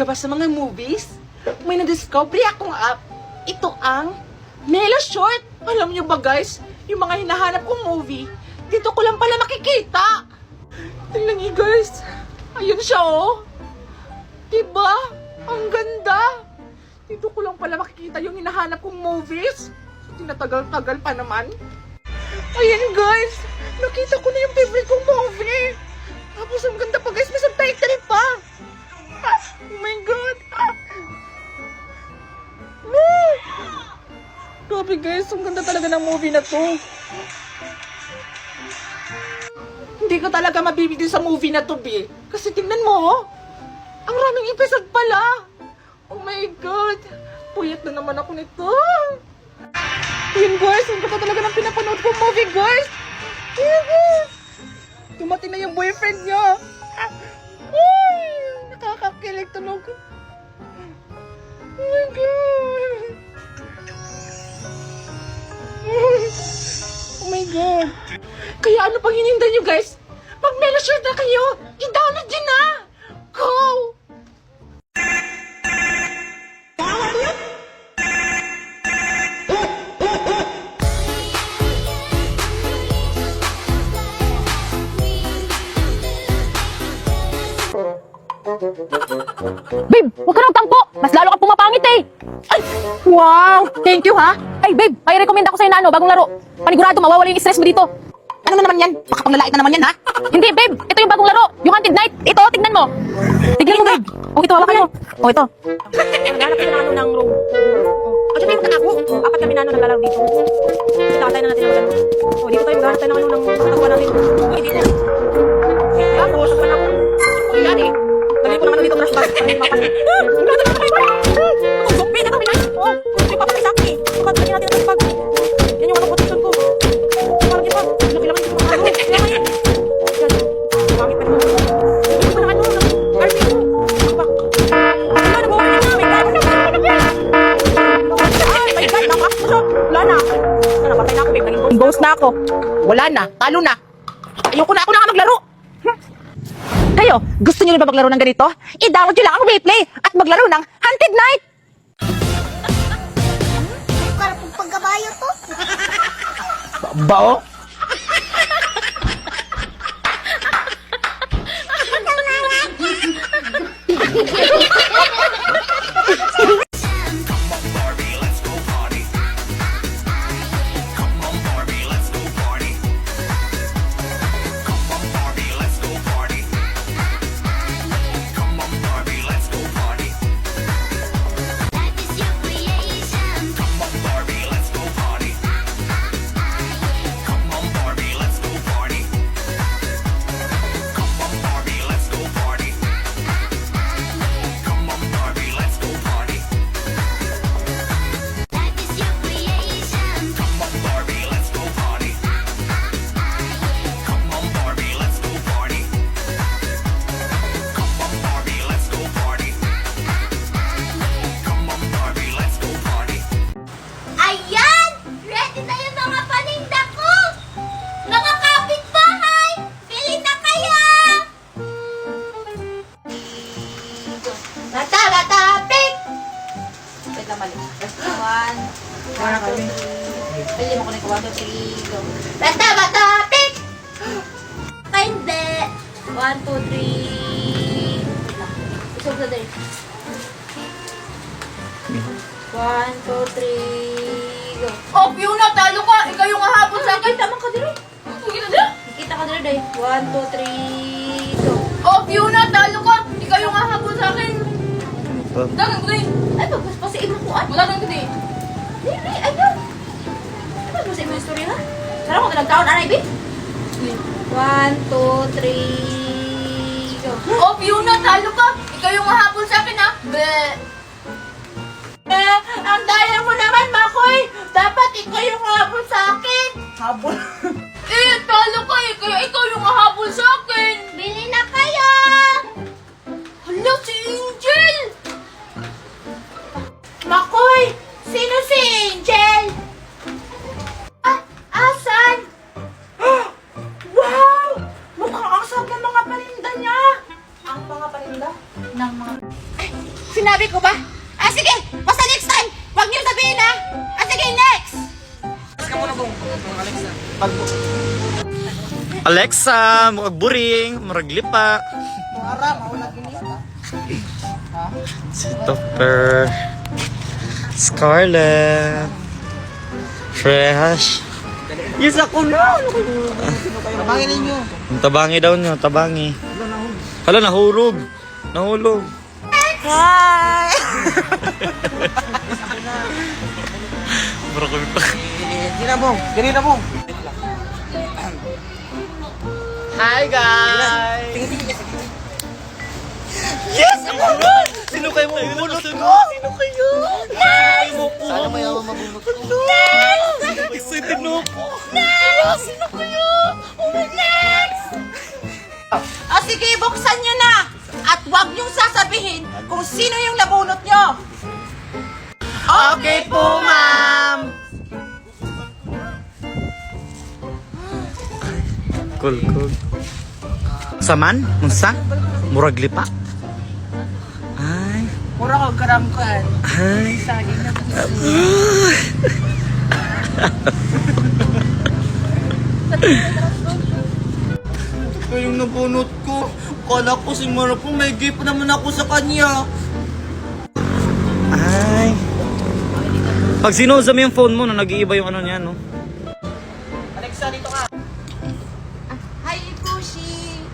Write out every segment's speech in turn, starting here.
ka ba sa mga movies? May na-discovery akong app. Ito ang Mela Short. Alam niyo ba guys, yung mga hinahanap kong movie, dito ko lang pala makikita. Tingnan niyo guys. Ayun siya oh. Diba? Ang ganda. Dito ko lang pala makikita yung hinahanap kong movies. Tinatagal-tagal pa naman. Ayan guys. Nakita ko na yung favorite kong movie. Tapos ang ganda pa guys. May subtitle pa. Oh my God. Grabe guys. Ang ganda talaga ng movie na to. Hindi ko talaga mabibigyan sa movie na to, B. Kasi tingnan mo, oh. Ang raming episode pala. Oh my God. Puyat na naman ako nito. Yun guys, ang ganda talaga ng pinapanood kong movie guys. Dumating na yung boyfriend niya. Uy, nakakakilig tunog. Oh my God. Oh my God. Kaya ano pang hinintay nyo guys? Mag-Mela Short na kayo. I-download nyo na. Go! Babe, huwag ka nang tampo! Mas lalo ka pumapangit eh! Ay! Wow! Thank you ha! Ay babe, may recommend ako sa'yo na bagong laro. Panigurado, mawawala yung stress mo dito. Ano na naman yan? Makapaglalait na naman yan, ha? Hindi babe, ito yung bagong laro. Yung Hunted Night. Ito, tignan mo. Tignan mo babe. Oh, ito, hawakan mo. Oh, ito. Naglalak kami ng ng room. Oh, dyan tayo magkatako. Apat kami na naglalaro dito. Itatay na natin ang laro. Oh, dito tayo maglalak tayo ng matagawa natin. Uy, dito. Tapos, sa panak. Oh, yan eh. Dali ko naman dito crash bag. Para hindi mapasin. Ang zombie, ito minay. Oh, may papapay sa akin eh. Kapag natin ang bag. Yan yung anong protection ko. Parang iba. Laki-laki dito mga ano. Kaya yan. Yan. Pangit pa naman. Ito pa na ano. Army. Bakbak. Wala na, bawa na. May God. Ay, may God. Nakas mo siya. Wala na. Wala na, patay na ako babe. Naging ghost na ako. Wala na. Talo na. Ayoko na ako na nga maglaro. Kayo, gusto niyo rin ba maglaro ng ganito? I-download nyo lang ang replay at maglaro ng Hunted Night! Karapong pagkabayo to. Bao? Ayan! Ready na yung mga paninda ko! Mga kapitbahay! Pili na kayo! Bata, pick! Wait lang, mali. One, two, three. Pili mo ko na ito. One, two, three, go. Bata, pick! Ay, hindi! 1, 2, 3. Isog na dali. 1, 2, 3, go. Oh, Fiona, talo ka! Ikaw yung hahapon sa akin! Tama ka dali. Kita ka dali, dali. 1, 2, 3, go. Oh, Fiona, talo ka! Ikaw yung hahapon sa akin! Dagan ko din! Ay, pagpaspasiin mo ko. Ay, Wala kang din! dali. Ayun. Ay, pagpaspasiin mo yung story na. Sarap mo ka nagkaon, anay, babe. 1, 2, 3, go. Oh, Fiona, talo ka! Ikaw yung hahapon sa akin, ha? Bleh! Ang daya mo naman, Makoy! Dapat ikaw yung hapon sa akin! Habol. Eh, talo ka eh! Kaya ikaw yung hahabol sa akin! Bili na kayo! Hala, si Angel! Makoy! Sino si Angel? Ah, asan? Wow! Mukhang ang sarap ng mga paninda niya! Ang mga paninda ng mga... Sinabi ko ba? Sige, basta next time, huwag niyo sabihin ha. Sige, next! Alexa, murag buring, murag lipa. Si Topper. Scarlett. Fresh. Yes, ako na! Tabangin ninyo. Tabangi daw nyo, tabangi. Hala, nahurog. Nahulog. Hi! Bro, kami pa. Ganina mong. Hi, guys! Yes! Ako na! Sino kayo mabunot ko? Sino kayo? Sana may ako mabunot ko. Excited na ako. Sino kayo? Next! Sige, buksan nyo na! At huwag niyong sasabihin kung sino yung nabunot nyo! Okay po, ma'am! Cool, cool. Saman? Unsa? Murag lipa? Ay. Mura ko karamkan. Ay. Saging na Ito yung nabunot ko. Kala ko si Mara po may gift naman ako sa kanya. Ay. Pag sinusa mo yung phone mo, no, nag-iiba yung ano niya, no? Alexa, dito ka. Hi, Ikushi!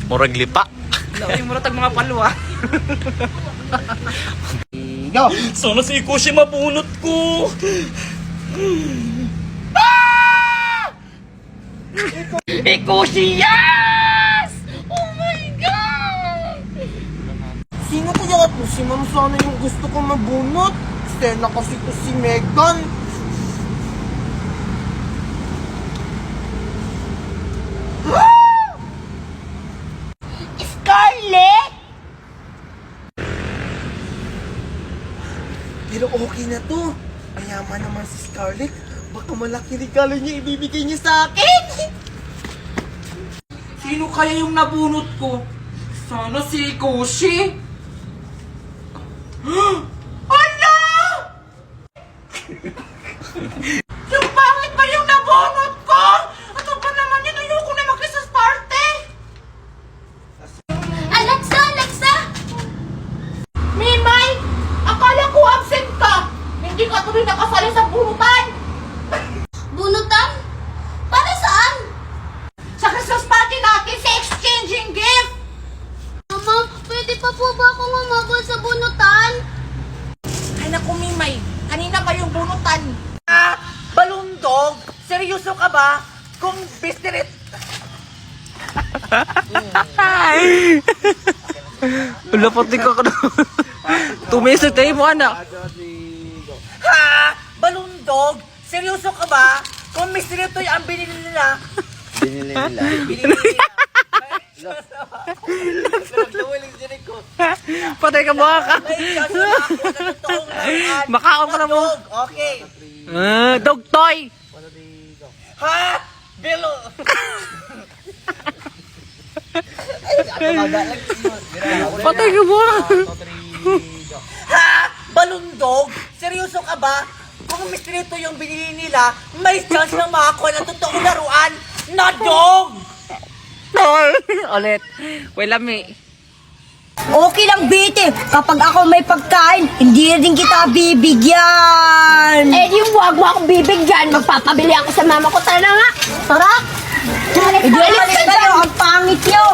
Murag lipa. Yung muratag mga palwa. Go! Sana si Ikushi mabunot ko. Ikushi, yes! Oh my God! Sino kaya ito? Si Ma'am sana yung gusto ko mabunot. Stena kasi ito si Megan. Scarlett! Pero okay na to. Mayaman naman si Scarlett. Baka malaki regalo niya ibibigay niya sa akin. Sino kaya yung nabunot ko? Sana si Koshi. Ano? Yung pangit ba yung nabunot ko? Ano ba naman yun? Ayoko na mag-Christmas party. Alexa, Alexa! Mimay! Akala ko absent ka! Hindi ka tuloy nakasali sa bunutan! Bunutan? Para saan? Sa Christmas party natin sa exchanging gift! Mama, pwede pa po ba akong umabot sa bunutan? Ay naku, Mimay! Kanina pa yung bunutan! Balundog? Seryoso ka ba? Kung business... Wala pati ka ka na. Tumiso tayo mo, anak. Ha? Balundog? Seryoso ka ba? Kung mystery ito ang binili nila... Binili nila? Patay ka mga ka. Ay, kaso na ako na totoong laruan. Makaon ka na mo. Balundog, okay. Dog toy. Ha? Bilo... Patay ka mo. Ha? Balundog? Seryoso ka ba? Kung mystery ito yung binili nila, may chance na makakuha ng totoong laruan na dog! Ulit. Wala me. Okay lang, Bete. Kapag ako may pagkain, hindi rin kita bibigyan. Eh di wag mo akong bibigyan. Magpapabili ako sa mama ko. Tara na nga. Tara. Hindi alis kayo, ang pangit nyo.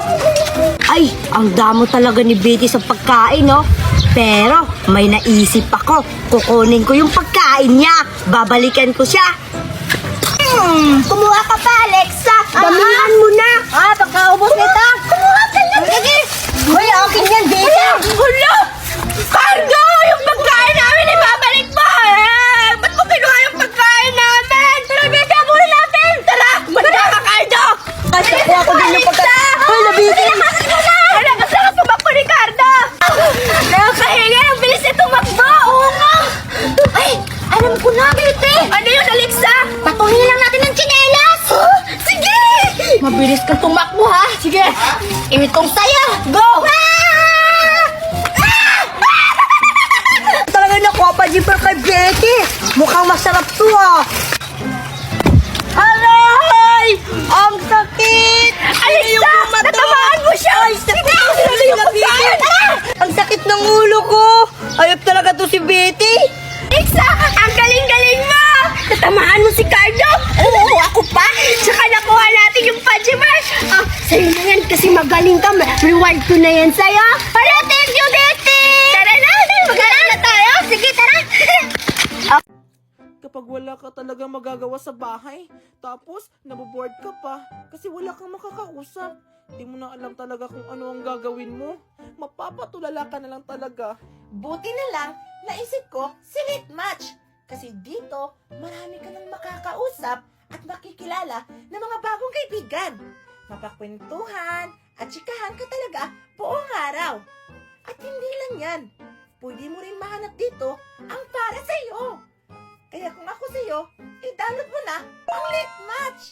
Ay, ang damo talaga ni Bete sa pagkain, no? Pero may naisip ako. Kukunin ko yung pagkain niya. Babalikan ko siya. Kumuha ka pa, Alexa. Damihan mo na. Pagkaubos nito. Kumuha ka lang. Sige. Hoy, akin yan, Bete. Hulo! Cargo! Yung pagkain namin ibabalik mo! Ba't mo kinuha yung pagkain namin? Tara, Bete, abunin natin! Tara! Maganda ka, Cardo! Kasi nakuha ko din yung pagkain. Hoy, Bete. Ano ka sa tumakbo ni Cardo? Nakakahinga! Ang bilis na tumakbo! Oo nga! Ay, alam ko na, Bete. Ano yun, Alexa? Patuhin lang natin ng tsinelas. Sige! itong sayo! Go! Talaga nakuha pa jeeper kay Betty. Mukhang masarap to ah. Aray! Ang sakit! Alisa! Natamaan mo siya! Ay, sakit! Ang sakit ng ulo ko! Ayop talaga to si Betty! Alexa, ang galing-galing mo! Natamaan mo si Carlo? Oo, ako pa! Tsaka nakuha natin yung Pajimar! Ah, sa'yo na yan kasi magaling ka. Reward ko na yan sa'yo. Para, thank you, Betty! Tara na! Mag-aral na tayo! Sige, tara! Kapag wala ka talaga magagawa sa bahay, tapos naboboard ka pa kasi wala kang makakausap. Di mo na alam talaga kung ano ang gagawin mo. Mapapatulala ka na lang talaga. Buti na lang, naisip ko, silid match. Kasi dito, marami ka nang makakausap at makikilala ng mga bagong kaibigan. Mapakwentuhan at tsikahan ka talaga buong araw. At hindi lang yan, pwede mo rin mahanap dito ang para sa'yo. Kaya kung ako sa'yo, idalot mo na ang late match.